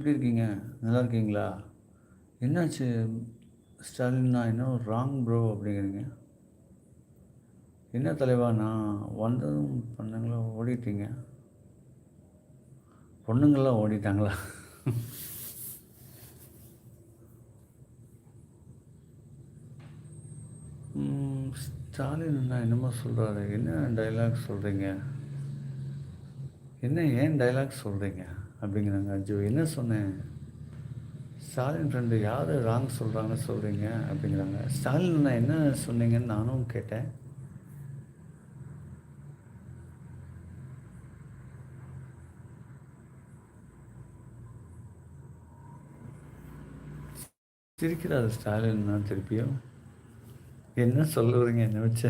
எப்படி இருக்கீங்க? நல்லா இருக்கீங்களா? என்னாச்சு ஸ்டாலின், நான் என்ன ராங் ப்ரோ அப்படிங்கிறீங்க? என்ன தலைவா, நான் வந்ததும் பொண்ணுங்களாம் ஓடிட்டீங்க. பொண்ணுங்கள்லாம் ஓடிட்டாங்களா? ஸ்டாலின் அண்ணா என்னமோ சொல்கிறாரு. என்ன டைலாக் சொல்கிறீங்க? என்ன ஏன் டைலாக் சொல்கிறீங்க அப்படிங்கிறாங்க அஜு. என்ன சொன்னேன்? ஸ்டாலின் ஃப்ரெண்டு யார் ராங் சொல்கிறாங்கன்னு சொல்கிறீங்க அப்படிங்கிறாங்க. ஸ்டாலின் அண்ணா என்ன சொன்னீங்கன்னு நானும் கேட்டேன். சிரிக்கிறாரு ஸ்டாலின் அண்ணா திருப்பியும். என்ன சொல்லுறீங்க என்ன வச்சு?